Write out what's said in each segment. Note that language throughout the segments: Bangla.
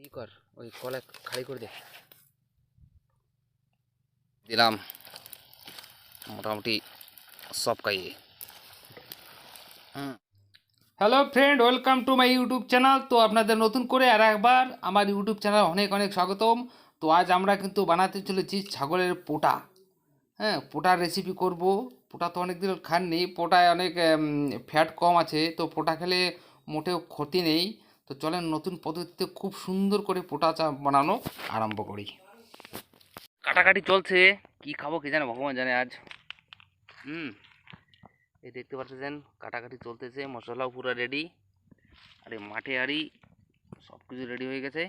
ই কর ওই কলা খালি করে দে দিলাম মোটামুটি সব খাইয়ে। Hello friend, welcome to my YouTube channel. তো আপনাদের নতুন করে আর একবার আমার ইউটিউব চ্যানেল অনেক অনেক স্বাগতম। তো আজ আমরা কিন্তু বানাতে চলেছি ছাগলের পোটা। হ্যাঁ, পোটার রেসিপি করব। পোটা তো অনেক দিন খাননি, পোটায় অনেক ফ্যাট কম আছে, তো পোটা খেলে মোটেও ক্ষতি নেই। তো চলেন নতুন পদ্ধতিতে খুব সুন্দর করে পোটা চা বানানো আরম্ভ করি। কাটাকাটি চলছে, কি খাবো কি জানে ভগবান জানে আজ। এই দেখতে পাচ্ছেন কাটাকাটি চলতেছে, মশলাও পুরো রেডি, আরে মাঠে আরি সব কিছু রেডি হয়ে গেছে।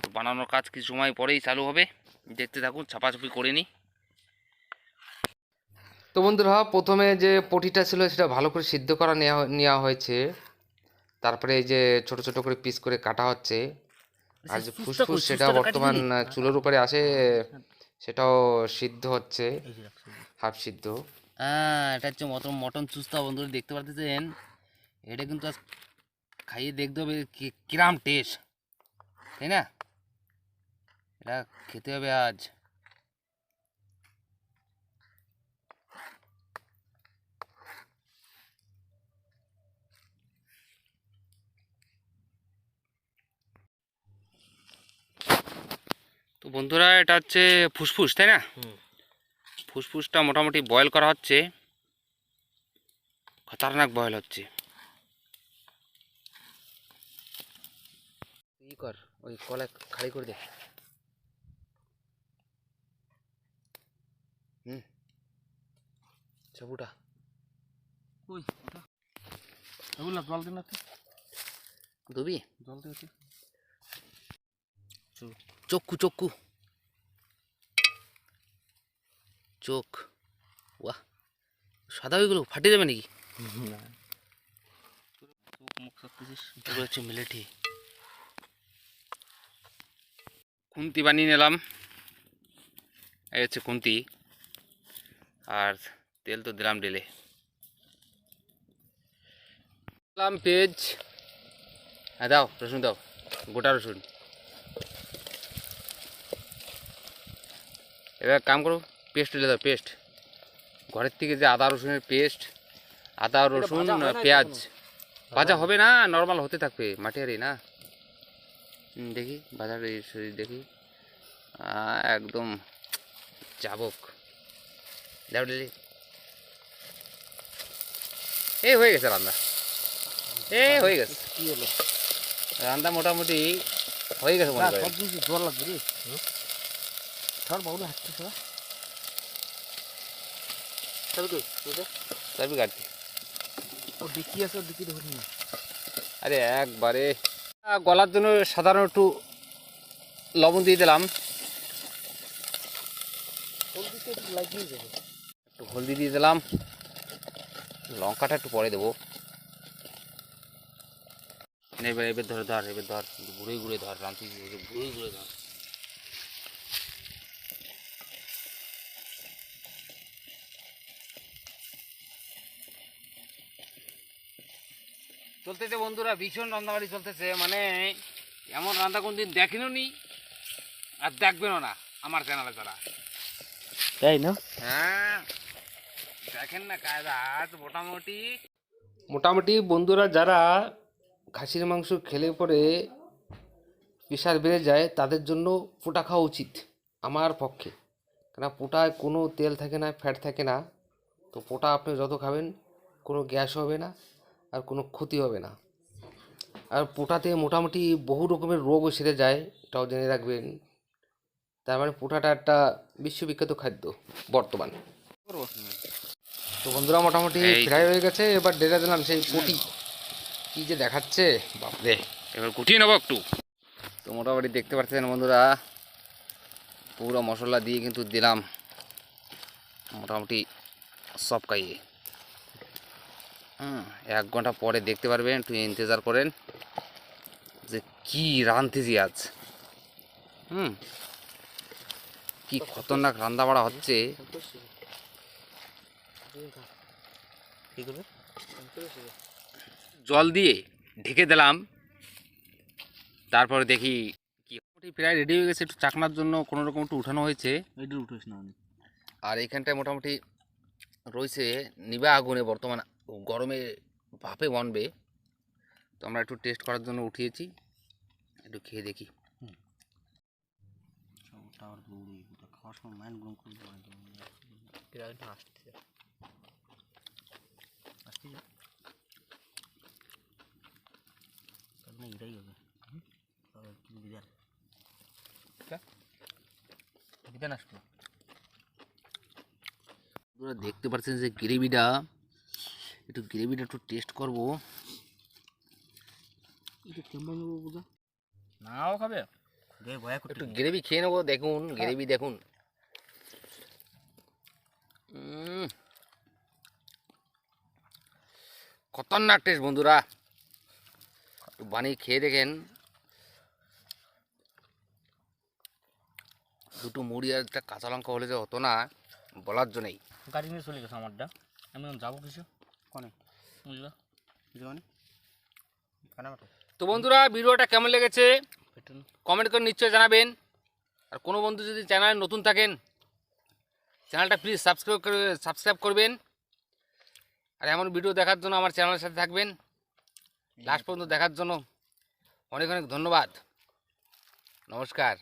তো বানানোর কাজ কিছু সময় পরেই চালু হবে, দেখতে থাকুন, ছাপাছাপি করে নি। তো বন্ধুরা, প্রথমে যে পটিটা ছিল সেটা ভালো করে সিদ্ধ করা নেওয়া হয়েছে। তারপরে এই যে ছোট ছোট করে পিস করে কাটা হচ্ছে। আর যে ফুসফুস সেটা বর্তমান চুলোর উপরে আসে, সেটাও সিদ্ধ হচ্ছে, হাফ সিদ্ধ। এটা হচ্ছে মটন চুস্তা বন্ধুরা, দেখতে পাচ্ছেন। এটা কিন্তু আজ খাইয়ে দেখতে হবে কিরাম টেস্ট, তাই না? এটা খেতে হবে আজ। তো বন্ধুরা, এটা হচ্ছে ফুসফুস, তাই না? ফুসফুসটা মোটামুটি বয়েল করা হচ্ছে, খতরনাক বয়েল হচ্ছে। ই কর ওই কলা খালি করে দে। চাবুটা ওই ওটা জল দিন না, দুবি জল দিয়ে চক্ষু চক্ষু চোখ, ওয়াহ সাদা ওইগুলো ফাটে যাবে নাকি? এগুলো হচ্ছে মিলেটি। খুন্তি বানিয়ে নিলাম, এই হচ্ছে খুন্তি। আর তেল তো দিলাম ঢেলে, দিলাম পেঁয়াজ। হ্যাঁ দাও, রসুন দাও, গোটা রসুন। এবার কাম করো, পেস্ট দিলে দাও, পেস্ট ঘরের থেকে যে আদা রসুনের পেস্ট, আদা রসুন পেঁয়াজ ভাজা হবে না, নর্মাল হতে থাকবে, মাটিয়ারি না। দেখি বাজার দেখি, একদম চাবক দাও দিলি। এই হয়ে গেছে রান্না, হয়ে গেছে রান্না, মোটামুটি হয়ে গেছে মনে হয়। জল লাগবে রে, কাটতে আরে একবারে গলার জন্য সাধারণ একটু লবণ দিয়ে দিলাম, একটু হলদি দিয়ে দিলাম, লঙ্কাটা একটু পরে দেবো। এবার এবার ধরে ধর, এবার ধর, ঘুরে ঘুরে ধর, রান্তি ঘুরে ঘুরে ধর। চলতেছে বন্ধুরা, ভীষণ রান্নাবাড়ি চলতেছে, মানে এমন রান্না কোনদিন দেখেনও নি আর দেখবেনও না আমার চ্যানেলে তারা, তাই না? হ্যাঁ দেখেন না কায়দা। আজ মোটামুটি বন্ধুরা, যারা খাসির মাংস খেলে পরে প্রেশার বেড়ে যায় তাদের জন্য পোটা খাওয়া উচিত আমার পক্ষে, কেন পোটায় কোনো তেল থাকে না, ফ্যাট থাকে না। তো পোটা আপনি যত খাবেন কোনো গ্যাস হবে না আর কোনো ক্ষতি হবে না। আর পোটাতে মোটামুটি বহু রকমের রোগও সেরে যায়, এটাও জেনে রাখবেন। তার মানে পোটাটা একটা বিশ্ববিখ্যাত খাদ্য বর্তমান। তো বন্ধুরা, মোটামুটি ফ্রাই হয়ে গেছে, এবার ঢেলে দিলাম সেই পটি। কী যে দেখাচ্ছে বাপরে, এবার গুটিয়ে নেবো একটু। তো মোটামুটি দেখতে পাচ্ছেন বন্ধুরা, পুরো মশলা দিয়ে কিন্তু দিলাম মোটামুটি সব খাইয়ে। 1 ঘন্টা পরে দেখতে পারবেন, একটু ইন্তজার করেন যে কি রাঁধতেছি আজ। কি খতরনাক রান্না বাড়া হচ্ছে। জল দিয়ে ঢেকে দিলাম তারপরে দেখি কি মোটামুটি প্রায় রেডি হয়ে গেছে। একটু চাকনার জন্য কোনো রকম একটু উঠানো হয়েছে। উঠোস না আর এইখানটায় মোটামুটি রয়েছে নিবা আগুনে, বর্তমান গরমে ভাপে বনবে। তো আমরা একটু টেস্ট করার জন্য উঠিয়েছি, একটু খেয়ে দেখি। খাওয়ার সময় মাইন্ড গ্রোম করতে আসছে এটাই হবে বিধান আসলো। দেখতে পাচ্ছেন যে গ্রেভিটা, একটু টেস্ট করবো। নাও খাবে একটু গ্রেভি খেয়ে নেবো। দেখুন গ্রেভি দেখুন, খতরনাক টেস্ট বন্ধুরা। একটু বানিয়ে খেয়ে দেখেন। দুটো মুড়ি আর একটা কাঁচা লঙ্কা হলে যে হতো না বলার জন্যই। গাড়ি নিয়ে চলে গেছে আমারটা, আমি যাবো কিছু কনে বুঝলো। তো বন্ধুরা, ভিডিওটা কেমন লেগেছে কমেন্ট করে নিশ্চয়ই জানাবেন। আর কোনো বন্ধু যদি চ্যানেলে নতুন থাকেন, চ্যানেলটা প্লিজ সাবস্ক্রাইব করবেন। আর এমন ভিডিও দেখার জন্য আমার চ্যানেলের সাথে থাকবেন। লাস্ট পর্যন্ত দেখার জন্য অনেক অনেক ধন্যবাদ। নমস্কার।